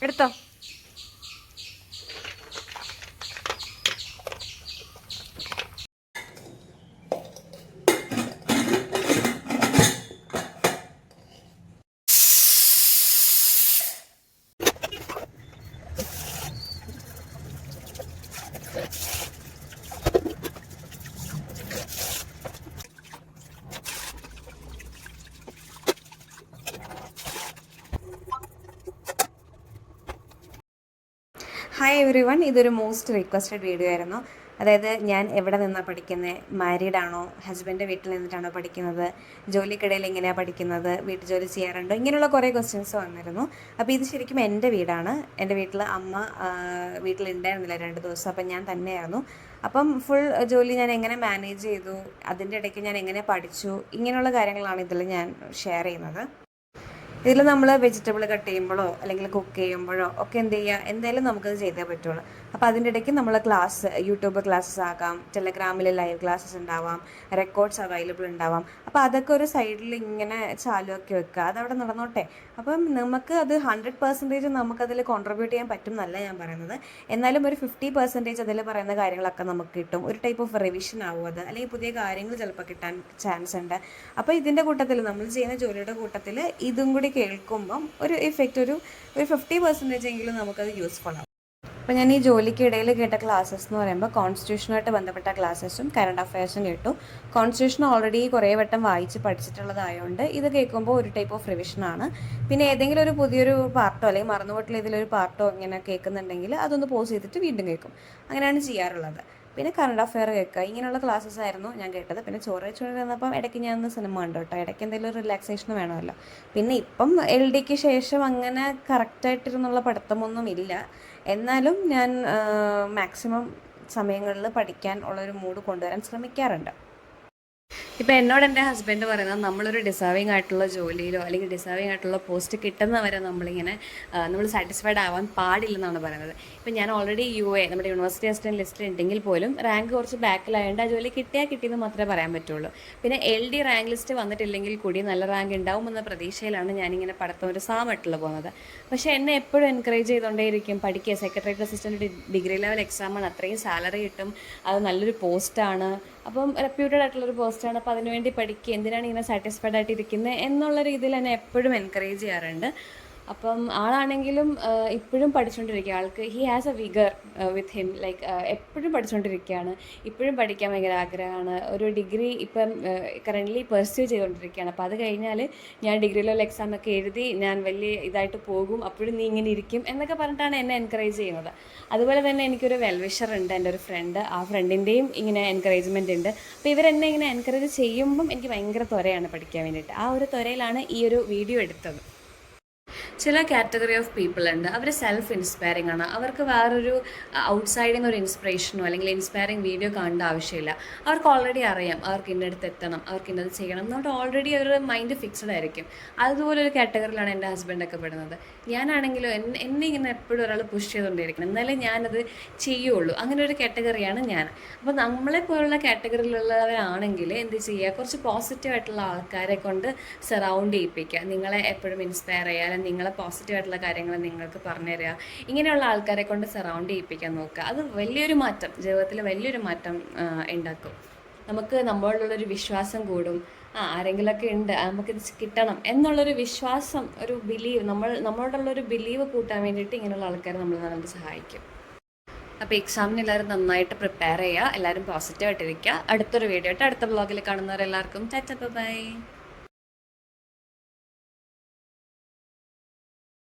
എടുത്തോ. Hi every one, ഇതൊരു most requested video ആയിരുന്നു. അതായത് ഞാൻ എവിടെ നിന്നാണ് പഠിക്കുന്നത്, മാരീഡ് ആണോ, ഹസ്ബൻഡിൻ്റെ വീട്ടിൽ നിന്നിട്ടാണോ പഠിക്കുന്നത്, ജോലിക്കിടയിൽ എങ്ങനെയാണ് പഠിക്കുന്നത്, വീട്ടു ജോലി ചെയ്യാറുണ്ടോ, ഇങ്ങനെയുള്ള കുറേ ക്വസ്റ്റ്യൻസ് വന്നിരുന്നു. അപ്പോൾ ഇത് ശരിക്കും എൻ്റെ വീടാണ്. എൻ്റെ വീട്ടിൽ അമ്മ വീട്ടിലുണ്ടായിരുന്നില്ല 2 ദിവസം, അപ്പം ഞാൻ തന്നെയായിരുന്നു. അപ്പം ഫുൾ ജോലി ഞാൻ എങ്ങനെ മാനേജ് ചെയ്തു, അതിൻ്റെ ഇടയ്ക്ക് ഞാൻ എങ്ങനെ പഠിച്ചു, ഇങ്ങനെയുള്ള കാര്യങ്ങളാണ് ഇതിൽ ഞാൻ ഷെയർ ചെയ്യുന്നത്. ഇതിൽ നമ്മൾ വെജിറ്റബിൾ കട്ട് ചെയ്യുമ്പോഴോ അല്ലെങ്കിൽ കുക്ക് ചെയ്യുമ്പോഴോ ഒക്കെ എന്ത് ചെയ്യുക, എന്തായാലും നമുക്കത് ചെയ്തേ പറ്റുള്ളൂ. അപ്പോൾ അതിൻ്റെ ഇടയ്ക്ക് നമ്മൾ ക്ലാസ്, യൂട്യൂബ് ക്ലാസ്സസ് ആകാം, ടെലഗ്രാമിൽ ലൈവ് ക്ലാസ്സസ് ഉണ്ടാവാം, റെക്കോർഡ്സ് അവൈലബിൾ ഉണ്ടാവാം. അപ്പോൾ അതൊക്കെ ഒരു സൈഡിൽ ഇങ്ങനെ ചാലുമൊക്കെ വെക്കുക, അതവിടെ നടന്നോട്ടെ. അപ്പം നമുക്ക് അത് 100% നമുക്കതിൽ കോൺട്രിബ്യൂട്ട് ചെയ്യാൻ പറ്റും എന്നല്ല ഞാൻ പറയുന്നത്. എന്നാലും ഒരു 50% അതിൽ പറയുന്ന കാര്യങ്ങളൊക്കെ നമുക്ക് കിട്ടും. ഒരു ടൈപ്പ് ഓഫ് റിവിഷൻ ആവും അത്, അല്ലെങ്കിൽ പുതിയ കാര്യങ്ങൾ ചിലപ്പോൾ കിട്ടാൻ ചാൻസ് ഉണ്ട്. അപ്പോൾ ഇതിൻ്റെ കൂട്ടത്തിൽ, നമ്മൾ ചെയ്യുന്ന ജോലിയുടെ കൂട്ടത്തിൽ ഇതും കൂടി കേൾക്കുമ്പം ഒരു ഇഫക്റ്റ്, ഒരു 50% എങ്കിലും നമുക്കത് യൂസ്ഫുൾ ആവും. അപ്പോൾ ഞാൻ ഈ ജോലിക്കിടയിൽ കേട്ട ക്ലാസ്സസ് എന്ന് പറയുമ്പോൾ കോൺസ്റ്റിറ്റ്യൂഷനുമായിട്ട് ബന്ധപ്പെട്ട ക്ലാസ്സസും കറണ്ട് അഫയേഴ്സും കേട്ടു. കോൺസ്റ്റിറ്റ്യൂഷൻ ഓൾറെഡി കുറേ വട്ടം വായിച്ച് പഠിച്ചിട്ടുള്ളതായതുകൊണ്ട് ഇത് കേൾക്കുമ്പോൾ ഒരു ടൈപ്പ് ഓഫ് റിവിഷനാണ്. പിന്നെ ഏതെങ്കിലും ഒരു പുതിയൊരു പാർട്ടോ അല്ലെങ്കിൽ മറന്നുപോയിട്ടുള്ള ഇതിലൊരു പാർട്ടോ ഇങ്ങനെ കേൾക്കുന്നുണ്ടെങ്കിൽ അതൊന്ന് പോസ് ചെയ്തിട്ട് വീണ്ടും കേൾക്കും. അങ്ങനെയാണ് ചെയ്യാറുള്ളത്. പിന്നെ കറണ്ട് അഫെയർ കേൾക്കുക, ഇങ്ങനെയുള്ള ക്ലാസ്സസ് ആയിരുന്നു ഞാൻ കേട്ടത്. പിന്നെ ചോറ് വെച്ചുകൊണ്ടിരുന്നപ്പം ഇടയ്ക്ക് ഞാൻ ഒന്ന് സിനിമ കണ്ടു കേട്ടോ. ഇടയ്ക്ക് എന്തെങ്കിലും ഒരു റിലാക്സേഷൻ വേണമല്ലോ. പിന്നെ ഇപ്പം LDക്ക് ശേഷം അങ്ങനെ കറക്റ്റായിട്ടിരുന്നുള്ള പഠിത്തമൊന്നും ഇല്ല. എന്നാലും ഞാൻ മാക്സിമം സമയങ്ങളിൽ പഠിക്കാൻ ഉള്ളൊരു മൂഡ് കൊണ്ടുവരാൻ ശ്രമിക്കാറുണ്ട്. ഇപ്പോൾ എന്നോട് എൻ്റെ ഹസ്ബൻഡ് പറയുന്നത്, നമ്മളൊരു ഡിസേർവിങ് ആയിട്ടുള്ള ജോലിയിലോ അല്ലെങ്കിൽ ഡിസേർവിങ് ആയിട്ടുള്ള പോസ്റ്റ് കിട്ടുന്നവരെ നമ്മൾ സാറ്റിസ്ഫൈഡ് ആവാൻ പാടില്ലെന്നാണ് പറയുന്നത്. ഇപ്പം ഞാൻ ഓൾറെഡി UA നമ്മുടെ യൂണിവേഴ്സിറ്റി അസിസ്റ്റൻറ്റ് ലിസ്റ്റിൽ ഉണ്ടെങ്കിൽ പോലും റാങ്ക് കുറച്ച് ബാക്കിലായതുകൊണ്ട് ആ ജോലി കിട്ടിയെന്ന് മാത്രമേ പറയാൻ പറ്റുള്ളൂ. പിന്നെ LD റാങ്ക് ലിസ്റ്റ് വന്നിട്ടില്ലെങ്കിൽ കൂടി നല്ല റാങ്ക് ഉണ്ടാവുമെന്ന പ്രതീക്ഷയിലാണ് ഞാനിങ്ങനെ പഠിത്തം ഒരു സാമായിട്ടുള്ള പോകുന്നത്. പക്ഷേ എന്നെ എപ്പോഴും എൻകറേജ് ചെയ്തുകൊണ്ടേയിരിക്കും, പഠിക്കുക, സെക്രട്ടേറിയറ്റ് അസിസ്റ്റൻറ്റ് ഡിഗ്രി ലെവൽ എക്സാമാണ്, അത്രയും സാലറി കിട്ടും, അത് നല്ലൊരു പോസ്റ്റാണ്, അപ്പം റെപ്യൂട്ടഡ് ആയിട്ടുള്ളൊരു പോസ്റ്റാണ്, അപ്പോൾ അതിനുവേണ്ടി പഠിക്കുക, എന്തിനാണ് ഇങ്ങനെ സാറ്റിസ്ഫൈഡ് ആയിട്ടിരിക്കുന്നത് എന്നുള്ള രീതിയിൽ എന്നെ എപ്പോഴും എൻകറേജ് ചെയ്യാറുണ്ട്. അപ്പം ആളാണെങ്കിലും ഇപ്പോഴും പഠിച്ചുകൊണ്ടിരിക്കുക, ആൾക്ക് he has A vigour with him, like എപ്പോഴും പഠിച്ചുകൊണ്ടിരിക്കുകയാണ്. ഇപ്പോഴും പഠിക്കാൻ ഭയങ്കര ആഗ്രഹമാണ്. ഒരു ഡിഗ്രി ഇപ്പം കറൻ്റ്ലി പെർസ്യൂ ചെയ്തുകൊണ്ടിരിക്കുകയാണ്. അപ്പോൾ അത് കഴിഞ്ഞാൽ ഞാൻ ഡിഗ്രി ലെവൽ എക്സാമൊക്കെ എഴുതി ഞാൻ വലിയ ഇതായിട്ട് പോകും, അപ്പോഴും നീ ഇങ്ങനെ ഇരിക്കും എന്നൊക്കെ പറഞ്ഞിട്ടാണ് എന്നെ എൻകറേജ് ചെയ്യുന്നത്. അതുപോലെ തന്നെ എനിക്കൊരു വെൽവിഷർ ഉണ്ട്, എൻ്റെ ഒരു ഫ്രണ്ട്. ആ ഫ്രണ്ടിൻ്റെയും ഇങ്ങനെ എൻകറേജ്മെൻ്റ് ഉണ്ട്. അപ്പോൾ ഇവരെന്നെ ഇങ്ങനെ എൻകറേജ് ചെയ്യുമ്പം എനിക്ക് ഭയങ്കര ത്വരയാണ് പഠിക്കാൻ വേണ്ടിയിട്ട്. ആ ഒരു ത്വരയിലാണ് ഈ ഒരു വീഡിയോ എടുത്തത്. ചില കാറ്റഗറി ഓഫ് പീപ്പിൾ ഉണ്ട്, അവർ സെൽഫ് ഇൻസ്പയറിംഗ് ആണ്. അവർക്ക് വേറൊരു ഔട്ട്സൈഡിൽ നിന്ന് ഒരു ഇൻസ്പിറേഷനോ അല്ലെങ്കിൽ ഇൻസ്പയറിംഗ് വീഡിയോ കാണേണ്ട ആവശ്യമില്ല. അവർക്ക് ഓൾറെഡി അറിയാം അവർക്ക് ഇന്നടുത്ത് എത്തണം, അവർക്ക് ഇന്നത് ചെയ്യണം എന്നുകൊണ്ട് ഓൾറെഡി അവരുടെ മൈൻഡ് ഫിക്സഡ് ആയിരിക്കും. അതുപോലെ ഒരു കാറ്റഗറിയിലാണ് എൻ്റെ ഹസ്ബൻഡൊക്കെ പെടുന്നത്. ഞാനാണെങ്കിലും എന്നെ ഇങ്ങനെ എപ്പോഴും ഒരാൾ പുഷ് ചെയ്തുകൊണ്ടിരിക്കണം, എന്നാലേ ഞാനത് ചെയ്യുള്ളൂ. അങ്ങനെ ഒരു കാറ്റഗറിയാണ് ഞാൻ. അപ്പോൾ നമ്മളെപ്പോലുള്ള കാറ്റഗറിയിലുള്ളവരാണെങ്കിൽ എന്ത് ചെയ്യുക, കുറച്ച് പോസിറ്റീവായിട്ടുള്ള ആൾക്കാരെ കൊണ്ട് സറൗണ്ട് ചെയ്യിപ്പിക്കുക. നിങ്ങളെ എപ്പോഴും ഇൻസ്പയർ ചെയ്യുക, അല്ലെങ്കിൽ നിങ്ങളെ പോസിറ്റീവായിട്ടുള്ള കാര്യങ്ങൾ നിങ്ങൾക്ക് പറഞ്ഞു തരിക. ഇങ്ങനെയുള്ള ആൾക്കാരെ കൊണ്ട് സറൗണ്ട് ചെയ്യിപ്പിക്കാൻ നോക്കുക. അത് വലിയൊരു മാറ്റം, ജീവിതത്തിൽ വലിയൊരു മാറ്റം ഉണ്ടാക്കും. നമുക്ക് നമ്മളോടുള്ളൊരു വിശ്വാസം കൂടും. ആരെങ്കിലുമൊക്കെ ഉണ്ട്, നമുക്കിത് കിട്ടണം എന്നുള്ളൊരു വിശ്വാസം, ഒരു ബിലീവ്, നമ്മളോടുള്ളൊരു ബിലീവ് കൂട്ടാൻ വേണ്ടിയിട്ട് ഇങ്ങനെയുള്ള ആൾക്കാർ നമുക്ക് സഹായിക്കും. അപ്പോൾ എക്സാമിന് എല്ലാവരും നന്നായിട്ട് പ്രിപ്പയർ ചെയ്യുക, എല്ലാവരും പോസിറ്റീവായിട്ടിരിക്കുക. അടുത്തൊരു വീഡിയോ ആയിട്ട് അടുത്ത വ്ളോഗിൽ കാണുന്നവരെല്ലാവർക്കും ടാറ്റാ ബൈ.